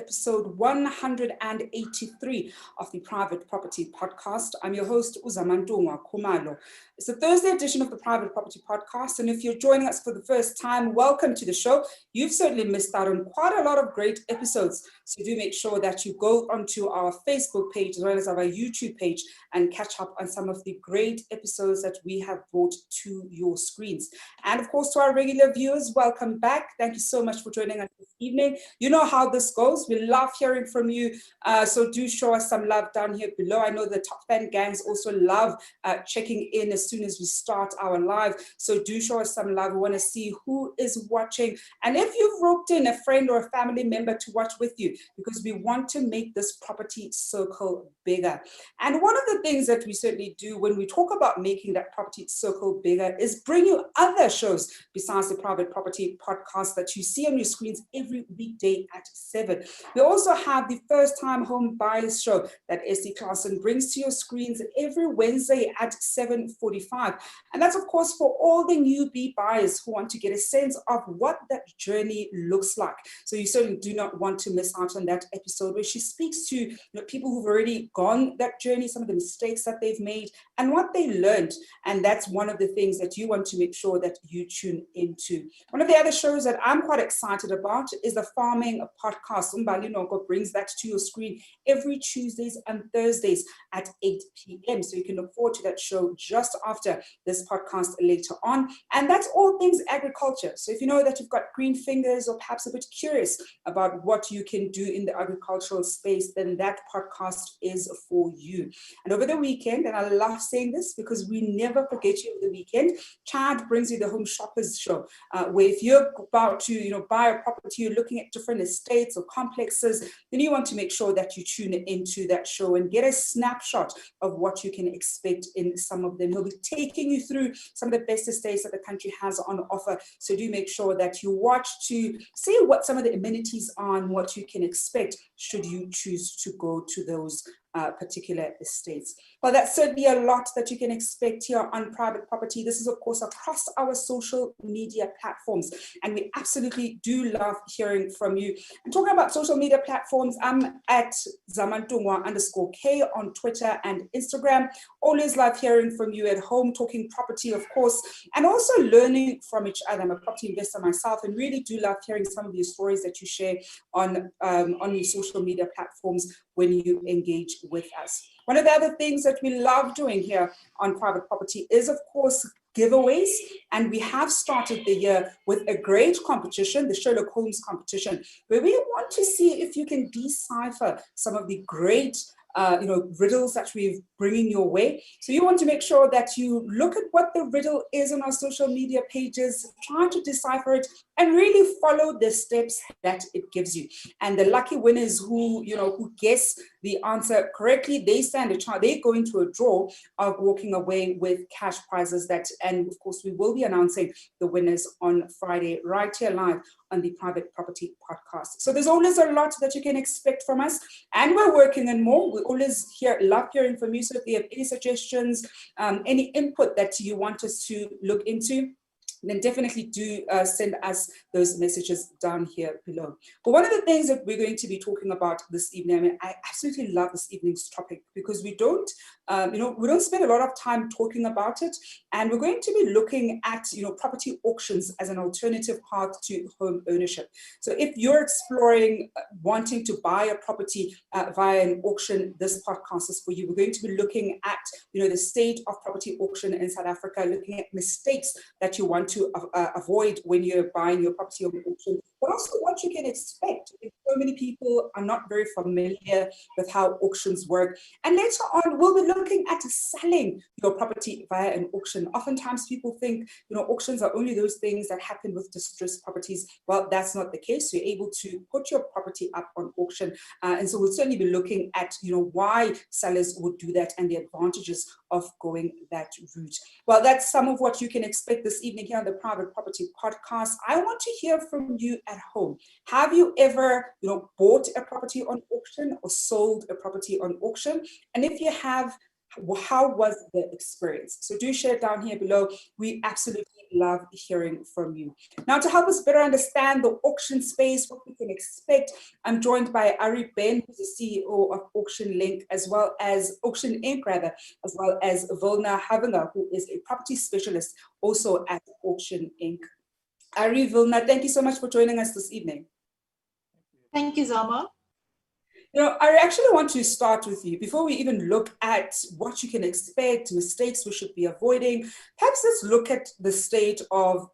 episode 183 of the Private Property Podcast. I'm your host, Zama. It's the Thursday edition of the Private Property Podcast, and if you're joining us for the first time, welcome to the show. You've certainly missed out on quite a lot of great episodes, so do make sure that you go onto our Facebook page as well as our YouTube page and catch up on some of the great episodes that we have brought to your screens. And of course, to our regular viewers, welcome back. Thank you so much for joining us this evening. You know how this goes. We love hearing from you, so do show us some love down here below. I know the top fan gangs also love checking in as soon as we start our live, so do show us some love. We want to see who is watching, and if you've roped in a friend or a family member to watch with you, because we want to make this property circle bigger. And one of the things that we certainly do when we talk about making that property circle bigger is bring you other shows besides the Private Property Podcast that you see on your screens every weekday at 7. We also have the First Time Home Buyers Show that Esty Claassen brings to your screens every Wednesday at 7:45. And that's, of course, for all the newbie buyers who want to get a sense of what that journey looks like. So you certainly do not want to miss out on that episode where she speaks to people who've already gone that journey, some of the mistakes that they've made and what they learned. And that's one of the things that you want to make sure that you tune into. One of the other shows that I'm quite excited about is the Farming Podcast. Umbali Noko brings that to your screen every Tuesdays and Thursdays at 8 p.m. So you can look forward to that show just after this podcast later on. And that's all things agriculture. So if you know that you've got green fingers or perhaps a bit curious about what you can do in the agricultural space, then that podcast is for you. And over the weekend, and I love saying this because we never forget you over the weekend, Chad brings you the Home Shoppers Show, where if you're about to buy a property, you're looking at different estates or complexes, then you want to make sure that you tune into that show and get a snapshot of what you can expect in some of them. He'll be taking you through some of the best estates that the country has on offer. So do make sure that you watch to see what some of the amenities are and what you can expect should you choose to go to those particular estates. Well, that's certainly a lot that you can expect here on Private Property. This is, of course, across our social media platforms, and we absolutely do love hearing from you. And talking about social media platforms, I'm at Zamantungwa_K on Twitter and Instagram. Always love hearing from you at home, talking property, of course, and also learning from each other. I'm a property investor myself, and really do love hearing some of your stories that you share on your social media platforms when you engage with us. One of the other things that we love doing here on Private Property is, of course, giveaways. And we have started the year with a great competition, the Sherlock Holmes competition, where we want to see if you can decipher some of the great riddles that we're bringing your way. So you want to make sure that you look at what the riddle is on our social media pages, try to decipher it, and really follow the steps that it gives you. And the lucky winners who guess the answer correctly, they stand a chance. They go into a draw of walking away with cash prizes and of course, we will be announcing the winners on Friday, right here live on the Private Property Podcast. So there's always a lot that you can expect from us, and we're working on more. We always love hearing from you. So if you have any suggestions, any input that you want us to look into, then definitely do send us those messages down here below. But one of the things that we're going to be talking about this evening, I absolutely love this evening's topic because we don't spend a lot of time talking about it, and we're going to be looking at property auctions as an alternative path to home ownership. So if you're exploring wanting to buy a property via an auction, this podcast is for you. We're going to be looking at the state of property auction in South Africa, looking at mistakes that you want to avoid when you're buying your property on auction, but also what you can expect if so many people are not very familiar with how auctions work. And later on, we'll be looking at selling your property via an auction. Oftentimes people think, auctions are only those things that happen with distressed properties. Well, that's not the case. You're able to put your property up on auction. And so we'll certainly be looking at, why sellers would do that and the advantages of going that route. Well, that's some of what you can expect this evening here on the Private Property Podcast. I want to hear from you at home. Have you ever, bought a property on auction or sold a property on auction? And if you have, how was the experience? So do share down here below. We absolutely love hearing from you. Now, to help us better understand the auction space, what we can expect, I'm joined by Ari Ben, who's the CEO of Auction Link, as well as Auction Inc., as well as Wilna Havenga, who is a property specialist also at Auction Inc. Ari, Wilna, thank you so much for joining us this evening. Thank you, Zama. I actually want to start with you. Before we even look at what you can expect, mistakes we should be avoiding, perhaps let's look at the state of,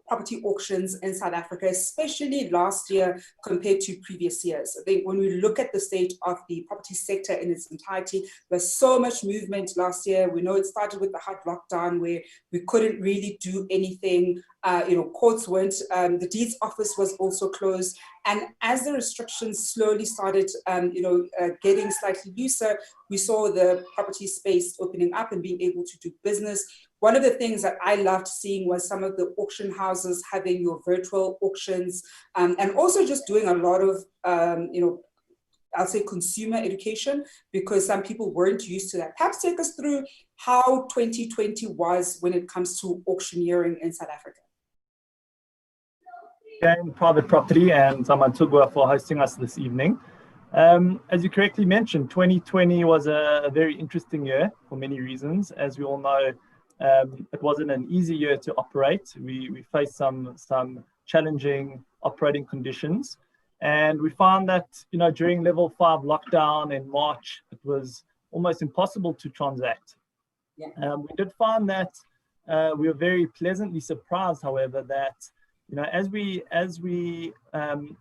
property auctions in South Africa, especially last year compared to previous years. I think when we look at the state of the property sector in its entirety, there's so much movement last year. We know it started with the hard lockdown where we couldn't really do anything. Courts weren't, the deeds office was also closed. And as the restrictions slowly started, getting slightly looser, we saw the property space opening up and being able to do business. One of the things that I loved seeing was some of the auction houses having your virtual auctions, and also just doing a lot of, I'll say consumer education, because some people weren't used to that. Perhaps take us through how 2020 was when it comes to auctioneering in South Africa. Again, private property, and Zama for hosting us this evening. As you correctly mentioned, 2020 was a very interesting year for many reasons. As we all know, it wasn't an easy year to operate. We faced some challenging operating conditions, and we found that during level 5 lockdown in March, it was almost impossible to transact. Yeah. We did find that we were very pleasantly surprised, however, that as we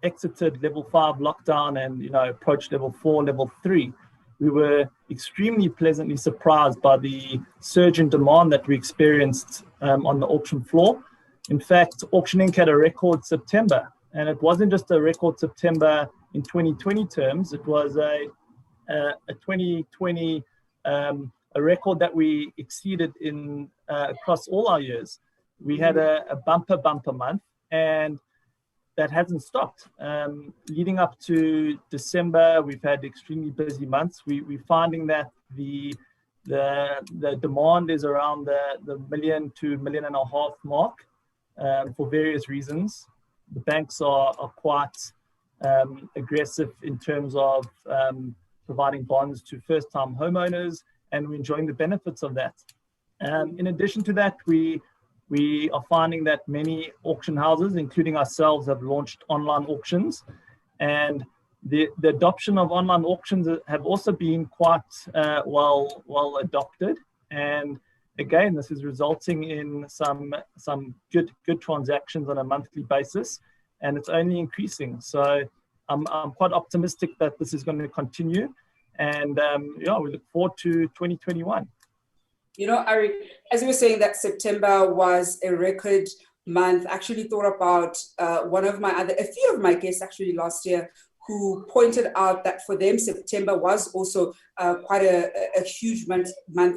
exited level 5 lockdown and approached level 4, level 3, we were extremely pleasantly surprised by the surge in demand that we experienced on the auction floor. In fact, Auction Inc. had a record September, and it wasn't just a record September in 2020 terms. It was a 2020 a record that we exceeded in across all our years. We had a bumper month, and that hasn't stopped. Leading up to December, we've had extremely busy months. We're finding that the demand is around the $1 million to $1.5 million mark for various reasons. The banks are quite aggressive in terms of providing bonds to first-time homeowners, and we're enjoying the benefits of that. In addition to that, we are finding that many auction houses, including ourselves, have launched online auctions, and the adoption of online auctions have also been quite well adopted. And again, this is resulting in some good transactions on a monthly basis, and it's only increasing. So I'm quite optimistic that this is going to continue, and we look forward to 2021. Ari, as you were saying that September was a record month, I actually thought about a few of my guests actually last year who pointed out that for them, September was also quite a huge month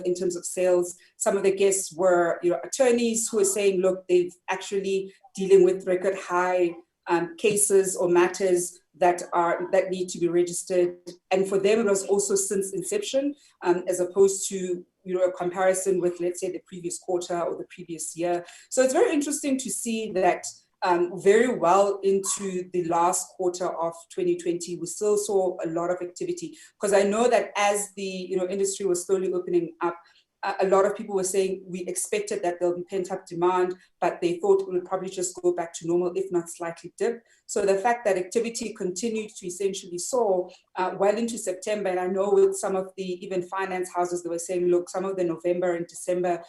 in terms of sales. Some of the guests were attorneys who were saying, look, they've actually dealing with record high cases or matters that need to be registered. And for them, it was also since inception, as opposed to a comparison with, let's say, the previous quarter or the previous year. So it's very interesting to see that very well into the last quarter of 2020, we still saw a lot of activity. Because I know that as the industry was slowly opening up, a lot of people were saying we expected that there'll be pent-up demand, but they thought it would probably just go back to normal, if not slightly dip. So the fact that activity continued to essentially soar well into September, and I know with some of the even finance houses, they were saying, look, some of the November and December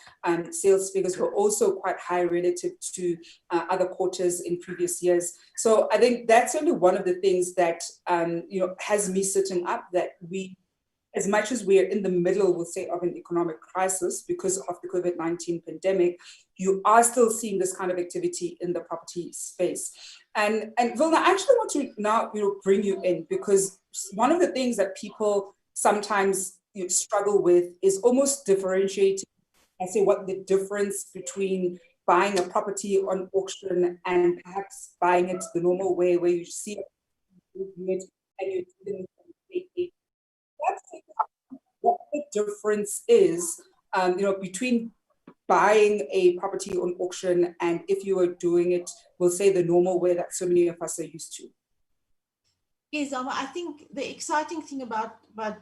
sales figures were also quite high relative to other quarters in previous years. So I think that's only one of the things that has me sitting up, that we, as much as we're in the middle, we'll say, of an economic crisis because of the COVID-19 pandemic, you are still seeing this kind of activity in the property space. And Wilna, I actually want to now bring you in, because one of the things that people sometimes struggle with is almost differentiating, I say, what the difference between buying a property on auction and perhaps buying it the normal way, where you see it and you're dealing with it. what the difference is, between buying a property on auction and if you were doing it, we'll say the normal way that so many of us are used to. Yes, Zama, I think the exciting thing about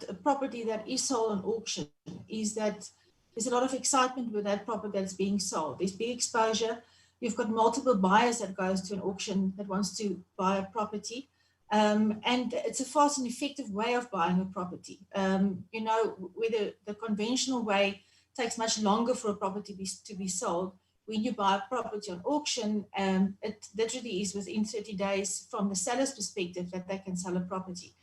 a property that is sold on auction is that there's a lot of excitement with that property that's being sold. There's big exposure. You've got multiple buyers that goes to an auction that wants to buy a property. And it's a fast and effective way of buying a property. Where the conventional way takes much longer for a property to be sold. When you buy a property on auction, it literally is within 30 days from the seller's perspective that they can sell a property.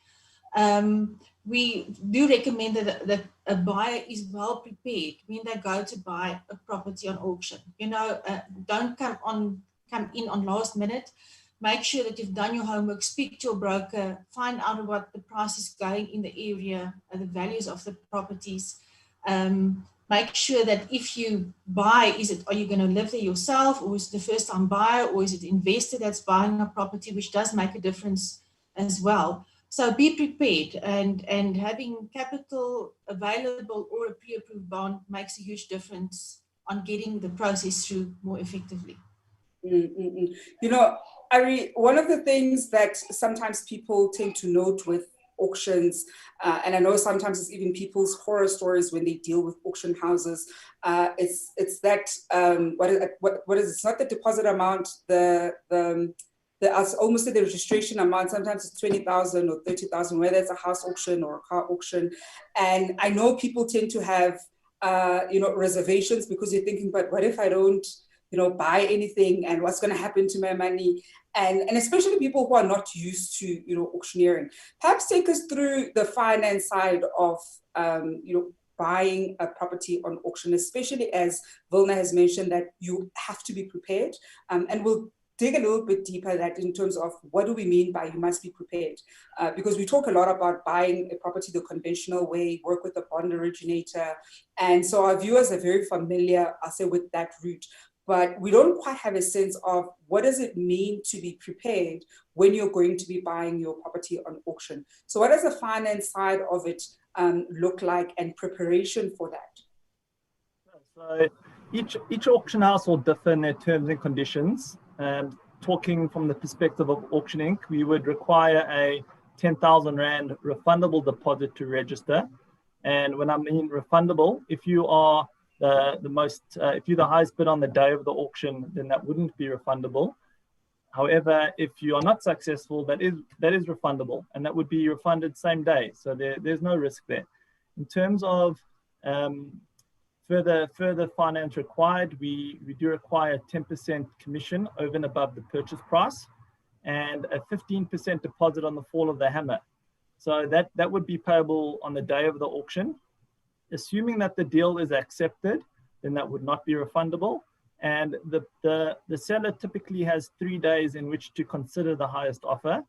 We do recommend that a buyer is well prepared when they go to buy a property on auction. Don't come in on last minute. Make sure that you've done your homework, speak to your broker, find out what the price is going in the area, the values of the properties. Make sure that if you buy, are you going to live there yourself, or is it the first time buyer, or is it investor that's buying a property, which does make a difference as well. So be prepared, and having capital available or a pre-approved bond makes a huge difference on getting the process through more effectively. Ari, one of the things that sometimes people tend to note with auctions, and I know sometimes it's even people's horror stories when they deal with auction houses. It's that what is it? It's not the deposit amount, almost the registration amount. Sometimes it's 20,000 or 30,000, whether it's a house auction or a car auction. And I know people tend to have reservations because you're thinking, but what if I don't buy anything, and what's going to happen to my money? And especially people who are not used to, auctioneering. Perhaps take us through the finance side of, buying a property on auction, especially as Wilna has mentioned that you have to be prepared. And we'll dig a little bit deeper that in terms of what do we mean by you must be prepared? Because we talk a lot about buying a property the conventional way, work with a bond originator. And so our viewers are very familiar, I'll say, with that route. But we don't quite have a sense of what does it mean to be prepared when you're going to be buying your property on auction. So what does the finance side of it look like, and preparation for that? So each auction house will differ in their terms and conditions. Talking from the perspective of Auction Inc., we would require a 10,000 Rand refundable deposit to register. And when I mean refundable, if you are if you're the highest bid on the day of the auction, then that wouldn't be refundable. However, if you are not successful, that is refundable, and that would be refunded same day. So there's no risk there. In terms of further finance required, we do require 10% commission over and above the purchase price, and a 15% deposit on the fall of the hammer. So that would be payable on the day of the auction. Assuming that the deal is accepted, then that would not be refundable. And the seller typically has 3 days in which to consider the highest offer.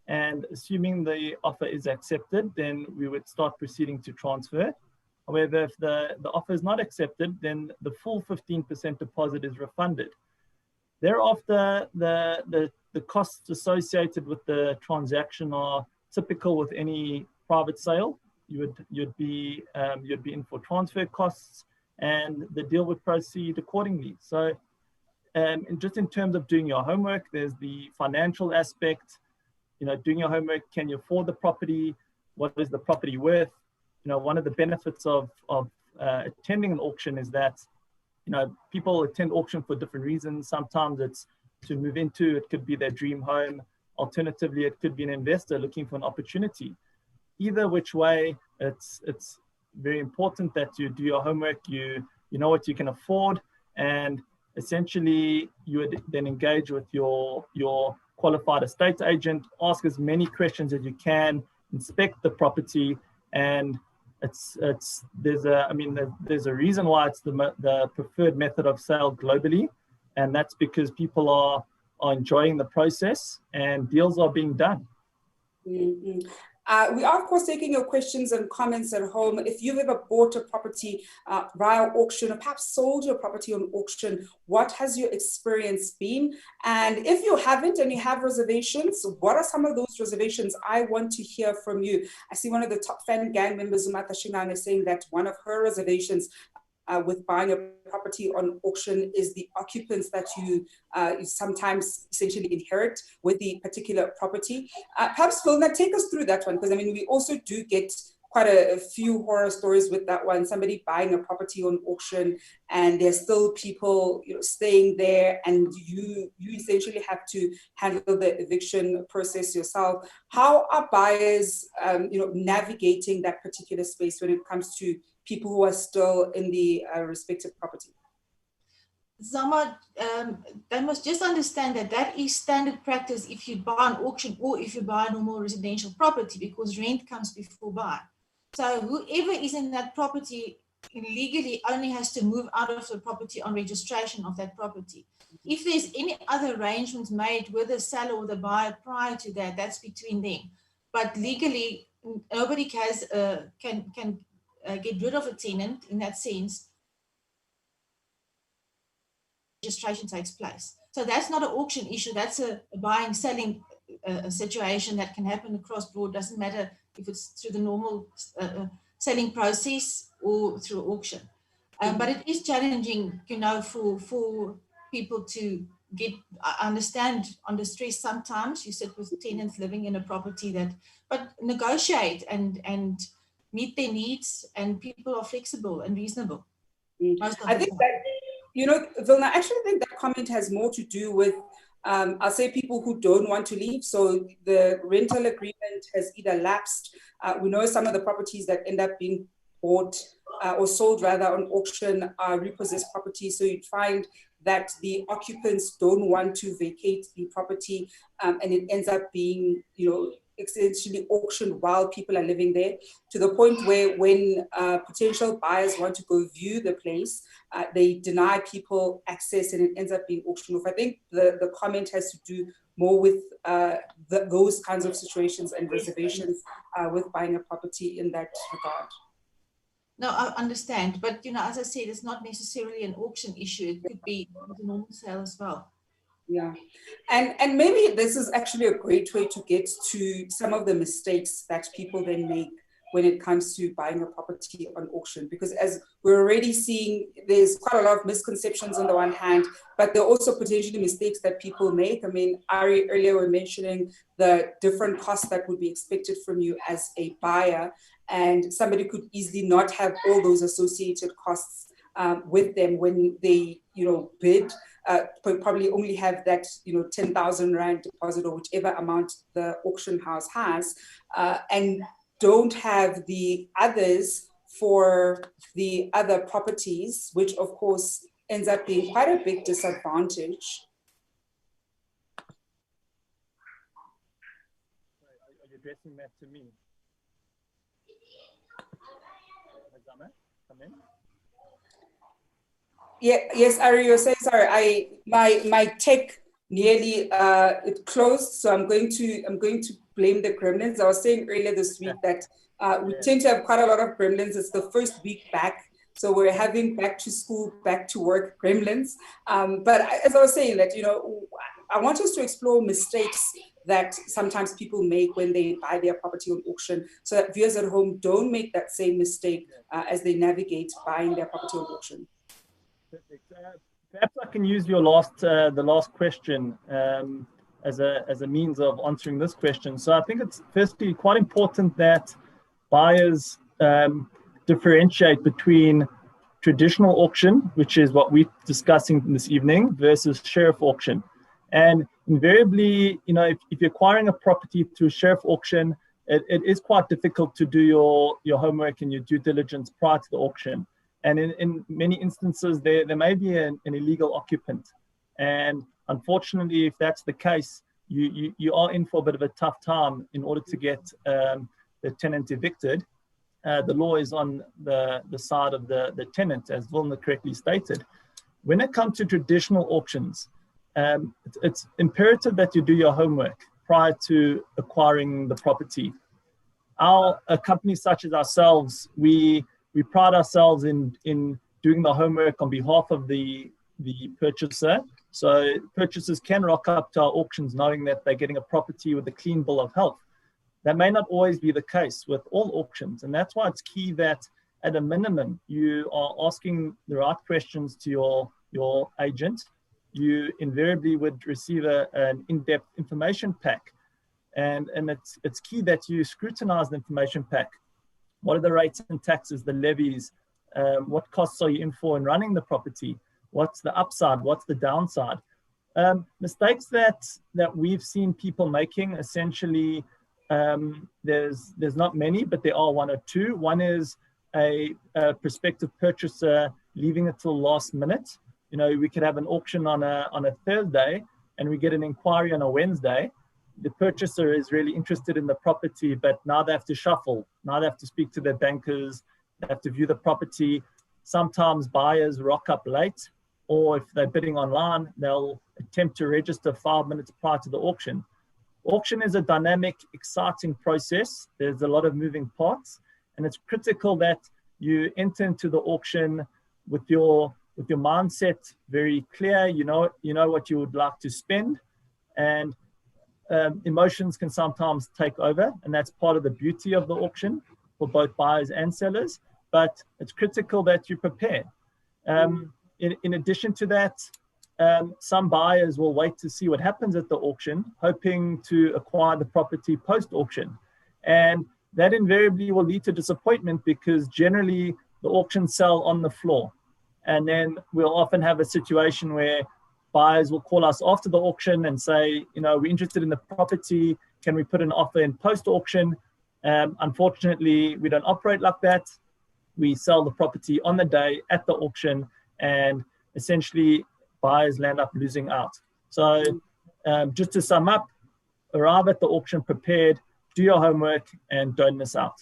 And assuming the offer is accepted, then we would start proceeding to transfer. However, if the offer is not accepted, then the full 15% deposit is refunded. Thereafter, the costs associated with the transaction are typical with any private sale. You'd be in for transfer costs, and the deal would proceed accordingly. So, and just in terms of doing your homework, there's the financial aspect. Doing your homework. Can you afford the property? What is the property worth? One of the benefits of attending an auction is that people attend auction for different reasons. Sometimes it's to move into. It could be their dream home. Alternatively, it could be an investor looking for an opportunity. Either which way, it's very important that you do your homework, you know what you can afford, and essentially you would then engage with your qualified estate agent, ask as many questions as you can, inspect the property, and there's a reason why it's the preferred method of sale globally, and that's because people are enjoying the process and deals are being done. Mm-hmm. We are, of course, taking your questions and comments at home. If you've ever bought a property via auction, or perhaps sold your property on auction, what has your experience been? And if you haven't and you have reservations, what are some of those reservations? I want to hear from you. I see one of the top fan gang members, Umata Shingan, is saying that one of her reservations with buying a property on auction is the occupants that you sometimes essentially inherit with the particular property. Perhaps Wilna, take us through that one, because I mean, we also do get quite a few horror stories with that one. Somebody buying a property on auction and there's still people staying there, and you essentially have to handle the eviction process yourself. How are buyers navigating that particular space when it comes to people who are still in the respective property? Zama, they must just understand that that is standard practice if you buy an auction or if you buy a normal residential property, because rent comes before buy. So whoever is in that property legally only has to move out of the property on registration of that property. If there's any other arrangements made with the seller or the buyer prior to that, that's between them. But legally, nobody can get rid of a tenant in that sense. Registration takes place. So that's not an auction issue. That's a buying, selling situation that can happen across board. Doesn't matter if it's through the normal selling process or through auction. But it is challenging, for people to get, I understand, under stress sometimes. You sit with tenants living in a property but negotiate and meet their needs, and people are flexible and reasonable. I think that, Wilna, I actually think that comment has more to do with, I'll say, people who don't want to leave. So the rental agreement has either lapsed. We know some of the properties that end up being bought or sold rather on auction are repossessed properties. So you'd find that the occupants don't want to vacate the property, and it ends up being, essentially auctioned while people are living there, to the point where when potential buyers want to go view the place, they deny people access and it ends up being auctioned off. I think the comment has to do more with those kinds of situations and reservations with buying a property in that regard. No, I understand. But, as I said, it's not necessarily an auction issue. It could be a normal sale as well. Yeah, and maybe this is actually a great way to get to some of the mistakes that people then make when it comes to buying a property on auction, because as we're already seeing, there's quite a lot of misconceptions on the one hand, but there are also potentially mistakes that people make. I mean, Ari earlier were mentioning the different costs that would be expected from you as a buyer, and somebody could easily not have all those associated costs with them when they, bid. Probably only have that 10,000 Rand deposit or whichever amount the auction house has, and don't have the others for the other properties, which of course ends up being quite a big disadvantage. Are you addressing that to me? Zama, come in. Yeah, yes, Ari, you're saying, sorry, my tech nearly it closed, so I'm going to blame the gremlins. I was saying earlier this week that we tend to have quite a lot of gremlins. It's the first week back, so we're having back to school, back to work gremlins. But as I was saying, that I want us to explore mistakes that sometimes people make when they buy their property on auction, so that viewers at home don't make that same mistake as they navigate buying their property on auction. Perfect. Perhaps I can use your the last question as a means of answering this question. So I think it's firstly quite important that buyers differentiate between traditional auction, which is what we're discussing this evening, versus sheriff auction. And invariably, if you're acquiring a property through sheriff auction, it is quite difficult to do your homework and your due diligence prior to the auction. And in many instances, there may be an illegal occupant. And unfortunately, if that's the case, you are in for a bit of a tough time in order to get the tenant evicted. The law is on the side of the tenant, as Wilna correctly stated. When it comes to traditional auctions, it's imperative that you do your homework prior to acquiring the property. a company such as ourselves, we pride ourselves in doing the homework on behalf of the purchaser. So purchasers can rock up to our auctions knowing that they're getting a property with a clean bill of health. That may not always be the case with all auctions, and that's why it's key that at a minimum you are asking the right questions to your agent. You invariably would receive an in-depth information pack, and it's key that you scrutinize the information pack. What are the rates and taxes, the levies? What costs are you in for in running the property? What's the upside? What's the downside? Mistakes that we've seen people making, essentially, there's not many, but there are one or two. One is a prospective purchaser leaving it till last minute. You know, we could have an auction on a Thursday and we get an inquiry on a Wednesday. The purchaser is really interested in the property, but now they have to shuffle. Now they have to speak to their bankers. They have to view the property. Sometimes buyers rock up late, or if they're bidding online, they'll attempt to register 5 minutes prior to the auction. Auction is a dynamic, exciting process. There's a lot of moving parts, and it's critical that you enter into the auction with your mindset very clear. You know what you would like to spend, and emotions can sometimes take over, and that's part of the beauty of the auction for both buyers and sellers. But it's critical that you prepare. In addition to that, some buyers will wait to see what happens at the auction, hoping to acquire the property post-auction. And that invariably will lead to disappointment, because generally the auctions sell on the floor. And then we'll often have a situation where buyers will call us after the auction and say, you know, we're interested in the property. Can we put an offer in post-auction? Unfortunately, we don't operate like that. We sell the property on the day at the auction, and essentially buyers land up losing out. So just to sum up, arrive at the auction prepared, do your homework, and don't miss out.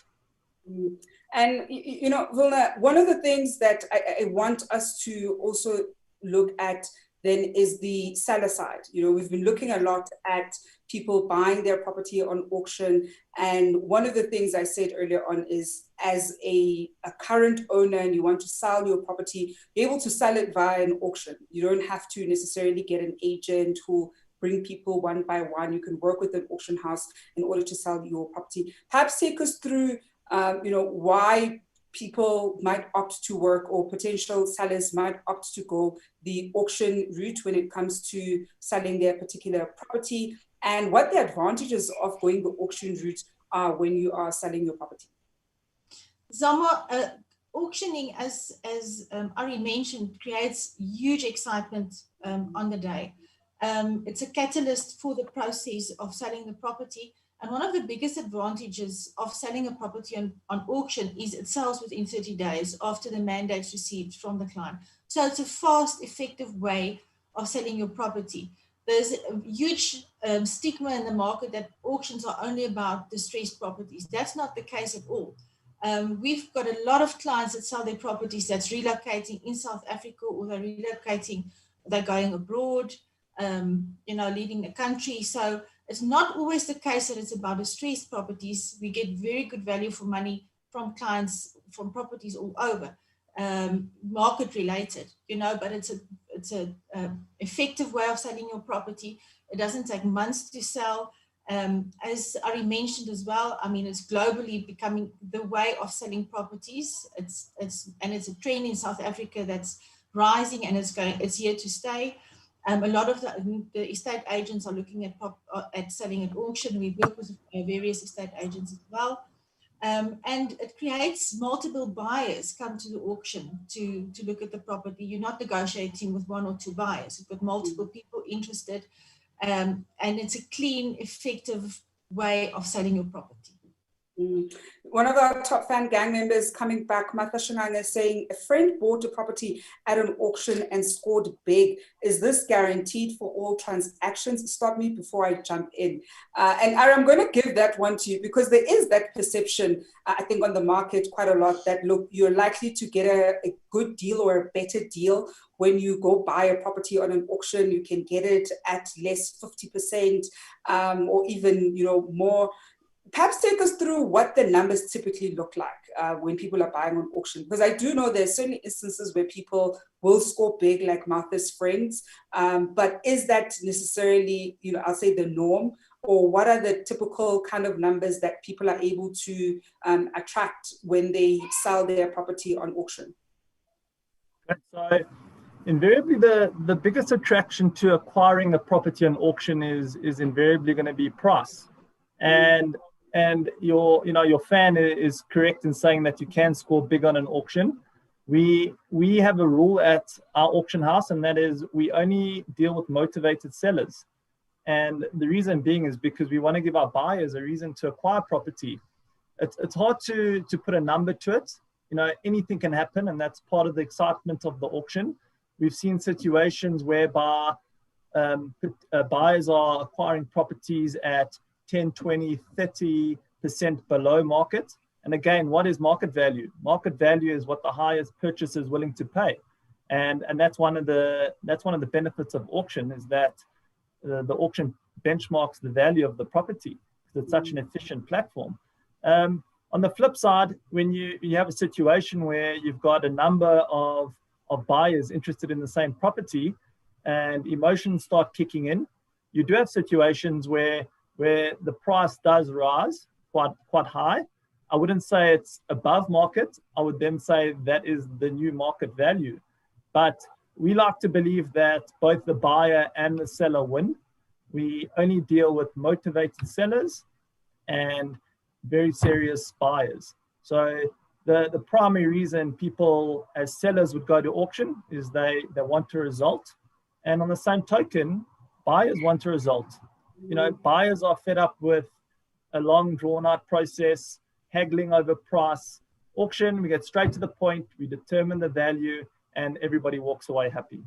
And, you know, Wilna, one of the things that I want us to also look at then is the seller side. You know, we've been looking a lot at people buying their property on auction. And one of the things I said earlier on is, as a current owner and you want to sell your property, be able to sell it via an auction. You don't have to necessarily get an agent who bring people one by one. You can work with an auction house in order to sell your property. Perhaps take us through, you know, why people might opt to work, or potential sellers might opt to go the auction route when it comes to selling their particular property, and what the advantages of going the auction route are when you are selling your property. Zama, auctioning, as Ari mentioned, creates huge excitement on the day. It's a catalyst for the process of selling the property. And one of the biggest advantages of selling a property on auction is it sells within 30 days after the mandate's received from the client. So it's a fast, effective way of selling your property. There's a huge stigma in the market that auctions are only about distressed properties. That's not the case at all. We've got a lot of clients that sell their properties that's relocating in South Africa, or they're relocating, they're going abroad, you know, leaving the country. So it's not always the case that it's about distressed properties. We get very good value for money from clients from properties all over, market related, you know, but it's a effective way of selling your property. It doesn't take months to sell. As Ari mentioned as well, I mean, it's globally becoming the way of selling properties. It's a trend in South Africa that's rising, and it's here to stay. A lot of the estate agents are looking at selling at auction. We work with various estate agents as well. And it creates multiple buyers come to the auction to look at the property. You're not negotiating with one or two buyers. You've got multiple people interested. And it's a clean, effective way of selling your property. One of our top fan gang members coming back, Martha Shananga, saying, a friend bought a property at an auction and scored big. Is this guaranteed for all transactions? Stop me before I jump in. And Ari, I'm going to give that one to you, because there is that perception, I think, on the market quite a lot, that, look, you're likely to get a good deal or a better deal when you go buy a property on an auction. You can get it at less 50%, or even, you know, more. Perhaps take us through what the numbers typically look like when people are buying on auction, because I do know there's certainly instances where people will score big, like Martha's friends, but is that necessarily, I'll say the norm, or what are the typical kind of numbers that people are able to attract when they sell their property on auction? So invariably, the biggest attraction to acquiring a property on auction is invariably going to be price. And your fan is correct in saying that you can score big on an auction. We have a rule at our auction house, and that is we only deal with motivated sellers. And the reason being is because we want to give our buyers a reason to acquire property. It's hard to put a number to it. Anything can happen, and that's part of the excitement of the auction. We've seen situations whereby buyers are acquiring properties at 10, 20, 30% below market. And again, what is market value? Market value is what the highest purchaser is willing to pay. And that's one of the benefits of auction, is that the auction benchmarks the value of the property, because it's such an efficient platform. On the flip side, when you have a situation where you've got a number of buyers interested in the same property and emotions start kicking in, you do have situations where the price does rise quite high. I wouldn't say it's above market. I would then say that is the new market value. But we like to believe that both the buyer and the seller win. We only deal with motivated sellers and very serious buyers. So the primary reason people as sellers would go to auction is they want a result. And on the same token, buyers want a result. Buyers are fed up with a long drawn out process, haggling over price. Auction, we get straight to the point, we determine the value, and everybody walks away happy.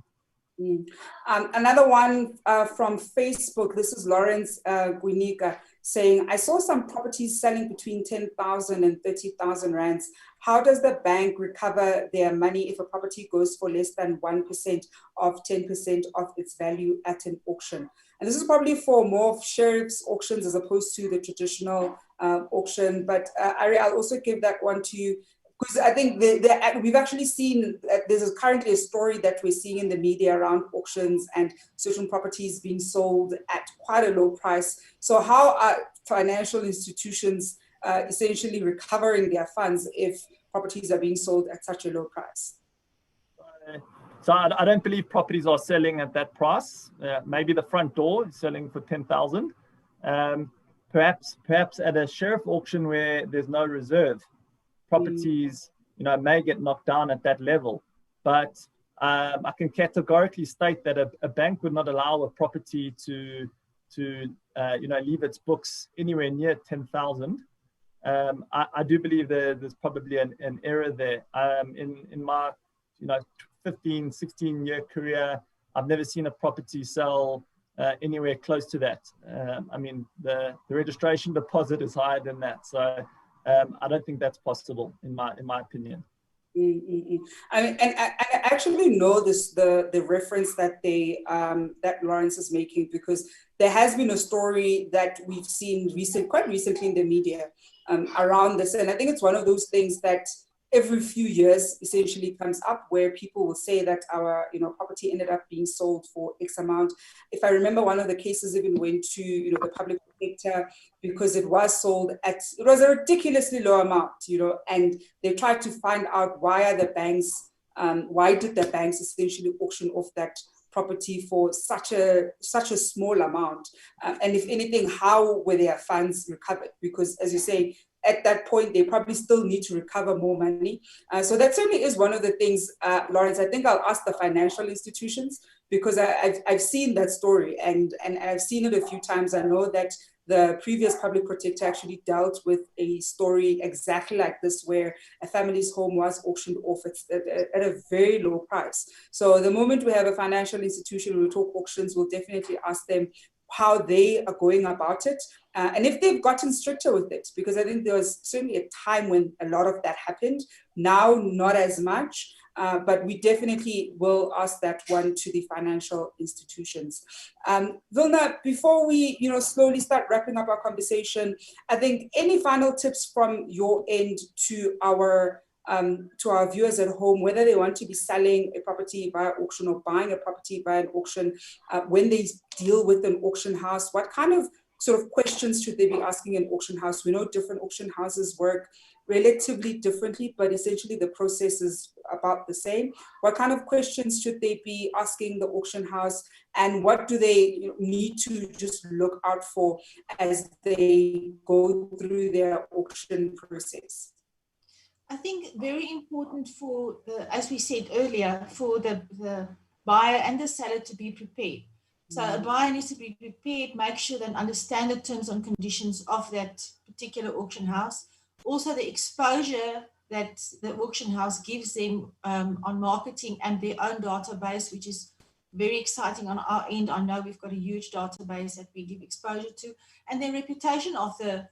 Another one from Facebook. This is Lawrence Guinika saying, I saw some properties selling between 10,000 and 30,000 rands. How does the bank recover their money if a property goes for less than 1% of 10% of its value at an auction? And this is probably for more of sheriff's auctions as opposed to the traditional auction. But Ari, I'll also give that one to you, because I think we've actually seen there's currently a story that we're seeing in the media around auctions and certain properties being sold at quite a low price. So how are financial institutions essentially recovering their funds if properties are being sold at such a low price? So I don't believe properties are selling at that price. Maybe the front door is selling for 10,000. Perhaps at a sheriff auction where there's no reserve, properties may get knocked down at that level. But I can categorically state that a bank would not allow a property to leave its books anywhere near 10,000. I do believe there's probably an error there. In my 15, 16-year career, I've never seen a property sell anywhere close to that. The registration deposit is higher than that. So I don't think that's possible in my opinion. I actually know the reference that that Lawrence is making, because there has been a story that we've seen quite recently in the media around this, and I think it's one of those things that every few years essentially comes up, where people will say that our property ended up being sold for X amount. If I remember, one of the cases even went to the public sector because it was sold it was a ridiculously low amount, and they tried to find out why did the banks essentially auction off that property for such a small amount, and if anything, how were their funds recovered? Because as you say, at that point, they probably still need to recover more money. So that certainly is one of the things, Lawrence. I think I'll ask the financial institutions, because I've seen that story and I've seen it a few times. I know that the previous public protector actually dealt with a story exactly like this, where a family's home was auctioned off at a very low price. So the moment we have a financial institution, we talk auctions, we'll definitely ask them how they are going about it, and if they've gotten stricter with it, because I think there was certainly a time when a lot of that happened. Now, not as much. but we definitely will ask that one to the financial institutions. Wilna, before we slowly start wrapping up our conversation, I think any final tips from your end to our viewers at home, whether they want to be selling a property via auction or buying a property via an auction, when they deal with an auction house, what kind of sort of questions should they be asking an auction house? We know different auction houses work relatively differently, but essentially the process is about the same. What kind of questions should they be asking the auction house, and what do they need to just look out for as they go through their auction process? I think very important for as we said earlier, for the buyer and the seller to be prepared. So a buyer needs to be prepared, make sure they understand the terms and conditions of that particular auction house. Also the exposure that the auction house gives them on marketing and their own database, which is very exciting on our end. I know we've got a huge database that we give exposure to, and the reputation of the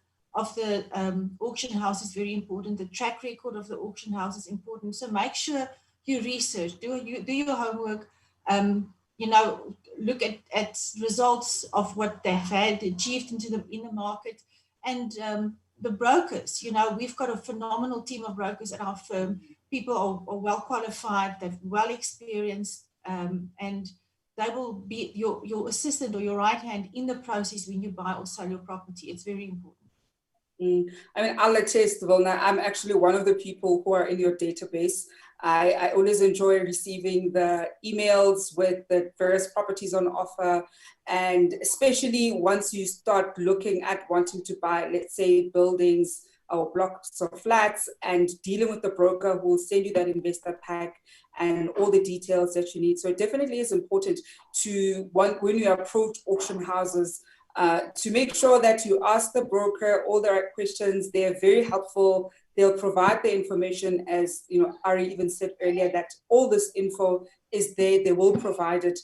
auction house is very important. The track record of the auction house is important. So make sure you research, do your homework, look at results of what they've had achieved in the market, and the brokers. We've got a phenomenal team of brokers at our firm. People are well qualified, they're well experienced, and they will be your assistant or your right hand in the process when you buy or sell your property. It's very important. I mean, I'll attest, Wilna, I'm actually one of the people who are in your database. I always enjoy receiving the emails with the various properties on offer, and especially once you start looking at wanting to buy, let's say, buildings or blocks of flats, and dealing with the broker who will send you that investor pack and all the details that you need. So it definitely is important to, when you approach auction houses, to make sure that you ask the broker all the right questions. They're very helpful. They'll provide the information, as Ari even said earlier, that all this info is there. They will provide it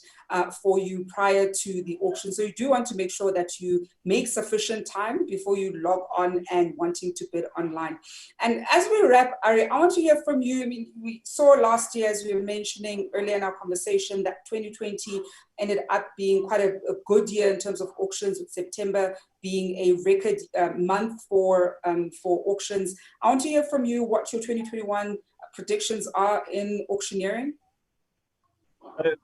for you prior to the auction. So you do want to make sure that you make sufficient time before you log on and wanting to bid online. And as we wrap, Ari, I want to hear from you. I mean, we saw last year, as we were mentioning earlier in our conversation, that 2020 ended up being quite a good year in terms of auctions, with September being a record month for auctions. I want to hear from you what your 2021 predictions are in auctioneering.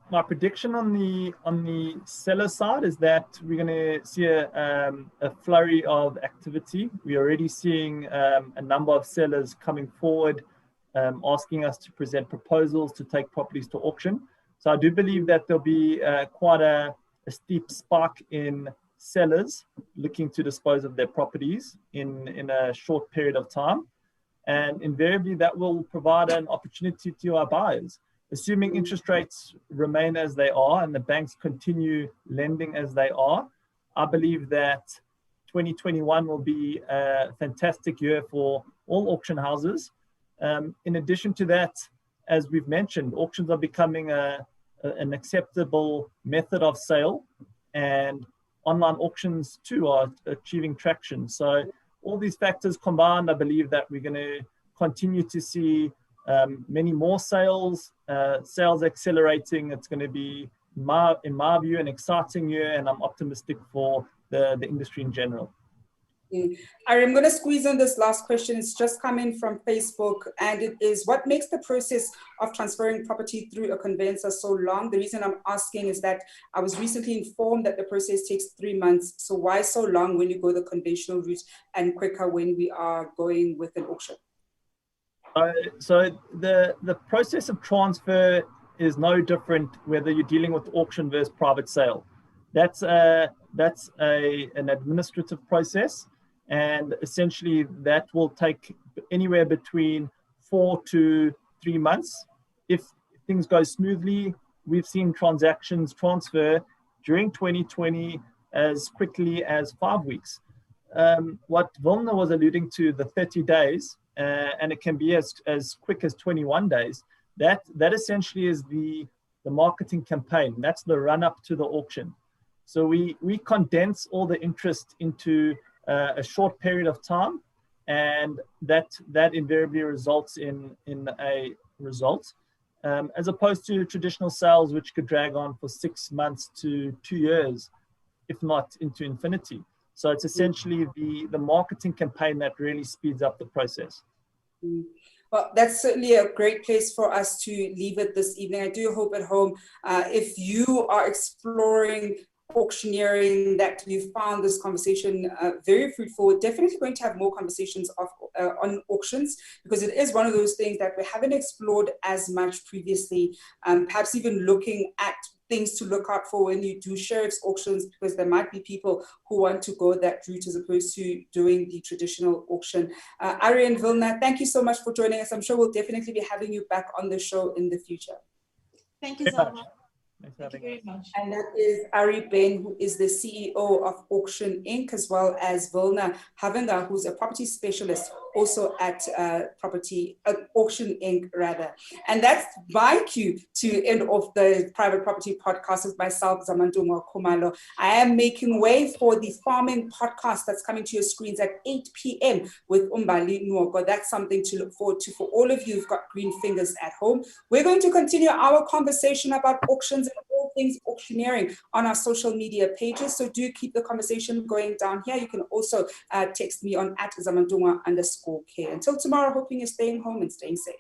My prediction on the seller side is that we're going to see a flurry of activity. We're already seeing a number of sellers coming forward, asking us to present proposals to take properties to auction. So I do believe that there'll be quite a steep spike in sellers looking to dispose of their properties in a short period of time. And invariably that will provide an opportunity to our buyers. Assuming interest rates remain as they are and the banks continue lending as they are, I believe that 2021 will be a fantastic year for all auction houses. In addition to that, as we've mentioned, auctions are becoming an acceptable method of sale, and online auctions too are achieving traction. So all these factors combined, I believe that we're going to continue to see many more sales accelerating. It's going to be, in my view, an exciting year, and I'm optimistic for the industry in general. Ari, I'm going to squeeze in this last question. It's just come in from Facebook, and it is, what makes the process of transferring property through a conveyancer so long? The reason I'm asking is that I was recently informed that the process takes 3 months. So why so long when you go the conventional route and quicker when we are going with an auction? So the process of transfer is no different whether you're dealing with auction versus private sale. That's an administrative process, and essentially that will take anywhere between 4 to 3 months. If things go smoothly, we've seen transactions transfer during 2020 as quickly as 5 weeks. What Wilna was alluding to, the 30 days, and it can be as quick as 21 days, that essentially is the marketing campaign. That's the run up to the auction. So we condense all the interest into a short period of time, and that invariably results in a result. as opposed to traditional sales, which could drag on for 6 months to 2 years, if not into infinity. So it's essentially the marketing campaign that really speeds up the process. Well, that's certainly a great place for us to leave it this evening. I do hope at home, if you are exploring auctioneering, that you found this conversation very fruitful. We're definitely going to have more conversations on auctions, because it is one of those things that we haven't explored as much previously, perhaps even looking at things to look out for when you do sheriff's auctions, because there might be people who want to go that route as opposed to doing the traditional auction. Ari and Wilna, thank you so much for joining us. I'm sure we'll definitely be having you back on the show in the future. Thank you, Zama. Thank you very much. And that is Ari Ben, who is the CEO of Auction Inc., as well as Wilna Havenga, who's a property specialist also at Auction Inc. rather. And that's my cue to end off the Private Property Podcast with myself, Zama Khumalo. I am making way for the farming podcast that's coming to your screens at 8 p.m. with Umbali Nwoko. That's something to look forward to for all of you who've got green fingers at home. We're going to continue our conversation about auctions and all things auctioneering on our social media pages. So do keep the conversation going down here. You can also text me on @zamandunga_K. Until tomorrow, hoping you're staying home and staying safe.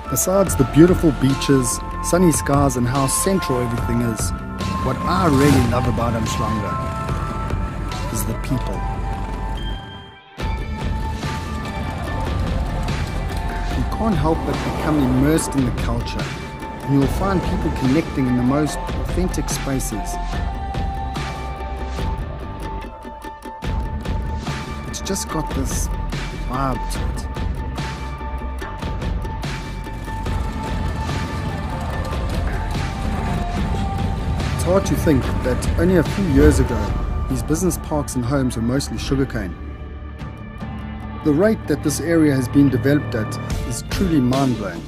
Besides the beautiful beaches, sunny skies and how central everything is, what I really love about Umhlanga is the people. You can't help but become immersed in the culture, and you'll find people connecting in the most authentic spaces. It's just got this vibe to it. It's hard to think that only a few years ago, these business parks and homes were mostly sugarcane. The rate that this area has been developed at is truly mind-blowing.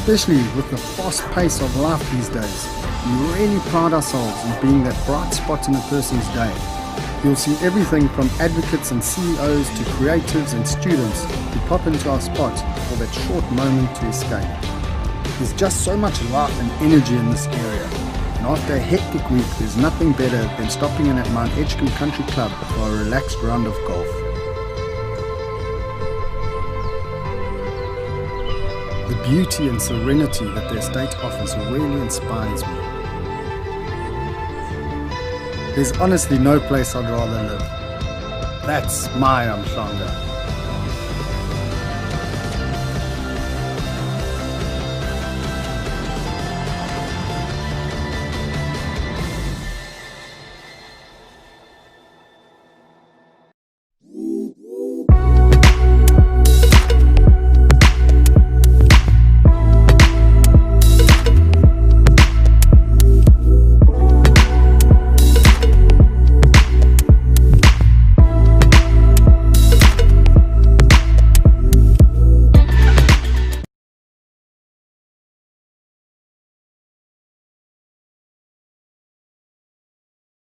Especially with the fast pace of life these days, we really pride ourselves in being that bright spot in a person's day. You'll see everything from advocates and CEOs to creatives and students who pop into our spot for that short moment to escape. There's just so much life and energy in this area, and after a hectic week, there's nothing better than stopping in at Mount Edgecombe Country Club for a relaxed round of golf. The beauty and serenity that the estate offers really inspires me. There's honestly no place I'd rather live. That's my Umhlanga.